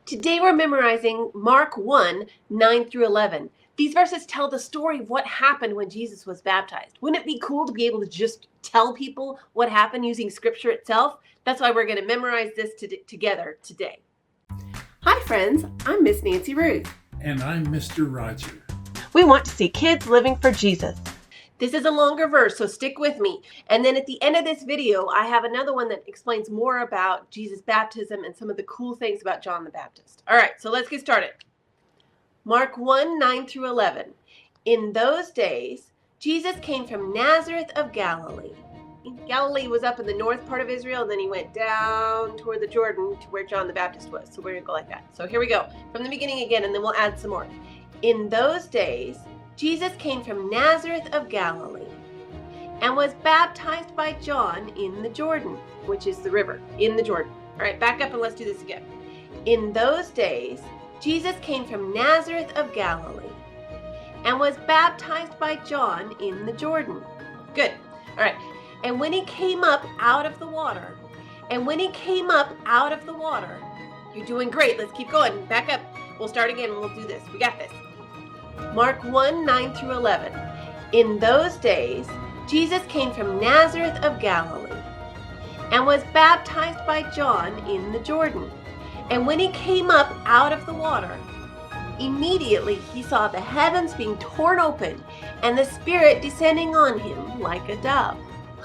Today we're memorizing Mark 1, 9 through 11. These verses tell the story of what happened when Jesus was baptized. Wouldn't it be cool to be able to just tell people what happened using scripture itself? That's why we're going to memorize this together today. Hi friends, I'm Miss Nancy Ruth. And I'm Mr. Roger. We want to see kids living for Jesus. This is a longer verse, so stick with me. And then at the end of this video, I have another one that explains more about Jesus' baptism and some of the cool things about John the Baptist. All right, so let's get started. Mark 1, 9 through 11. In those days, Jesus came from Nazareth of Galilee. Galilee was up in the north part of Israel, and then he went down toward the Jordan to where John the Baptist was. So we're going to go like that. So here we go. From the beginning again, and then we'll add some more. In those days, Jesus came from Nazareth of Galilee and was baptized by John in the Jordan, which is the river, in the Jordan. All right, back up and let's do this again. In those days, Jesus came from Nazareth of Galilee and was baptized by John in the Jordan. Good. All right. And when he came up out of the water, you're doing great. Let's keep going. Back up. We'll start again and we'll do this. We got this. Mark 1, 9 through 11. In those days, Jesus came from Nazareth of Galilee and was baptized by John in the Jordan. And when he came up out of the water, immediately he saw the heavens being torn open and the Spirit descending on him like a dove.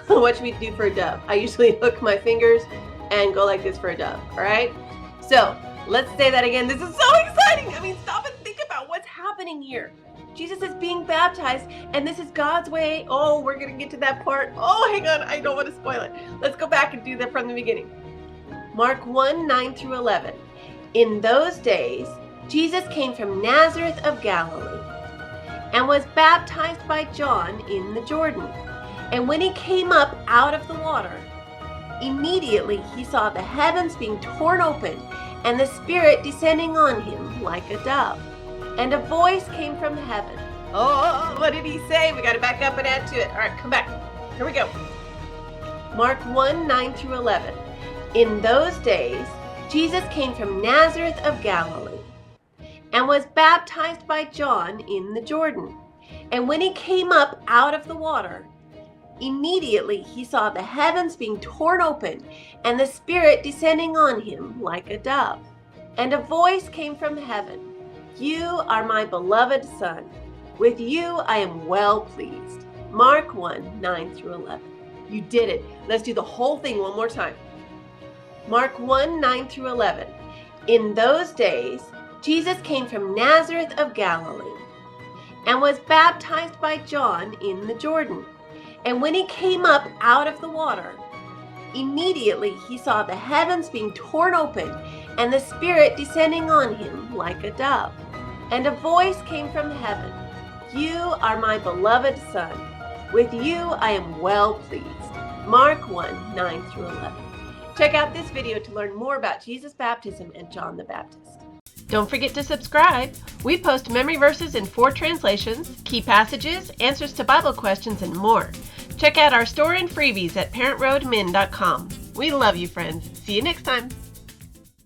What should we do for a dove? I usually hook my fingers and go like this for a dove, all right? So let's say that again. This is so exciting. I mean, stop and think about what's happening here. Jesus is being baptized, and this is God's way. Oh, we're going to get to that part. Oh, hang on. I don't want to spoil it. Let's go back and do that from the beginning. Mark 1, 9 through 11. In those days, Jesus came from Nazareth of Galilee and was baptized by John in the Jordan. And when he came up out of the water, immediately he saw the heavens being torn open and the Spirit descending on him like a dove. And a voice came from heaven. Oh, what did he say? We got to back up and add to it. All right, come back. Here we go. Mark 1, 9 through 11. In those days, Jesus came from Nazareth of Galilee and was baptized by John in the Jordan. And when he came up out of the water, immediately he saw the heavens being torn open and the Spirit descending on him like a dove. And a voice came from heaven. You are my beloved Son. With you I am well pleased. Mark 1, 9 through 11. You did it. Let's do the whole thing one more time. Mark 1, 9 through 11. In those days, Jesus came from Nazareth of Galilee and was baptized by John in the Jordan. And when he came up out of the water, immediately he saw the heavens being torn open and the Spirit descending on him like a dove. And a voice came from heaven. You are my beloved Son. With you I am well pleased. Mark 1, 9 through 11. Check out this video to learn more about Jesus' baptism and John the Baptist. Don't forget to subscribe. We post memory verses in 4 translations, key passages, answers to Bible questions, and more. Check out our store and freebies at parentroadmin.com. We love you, friends. See you next time.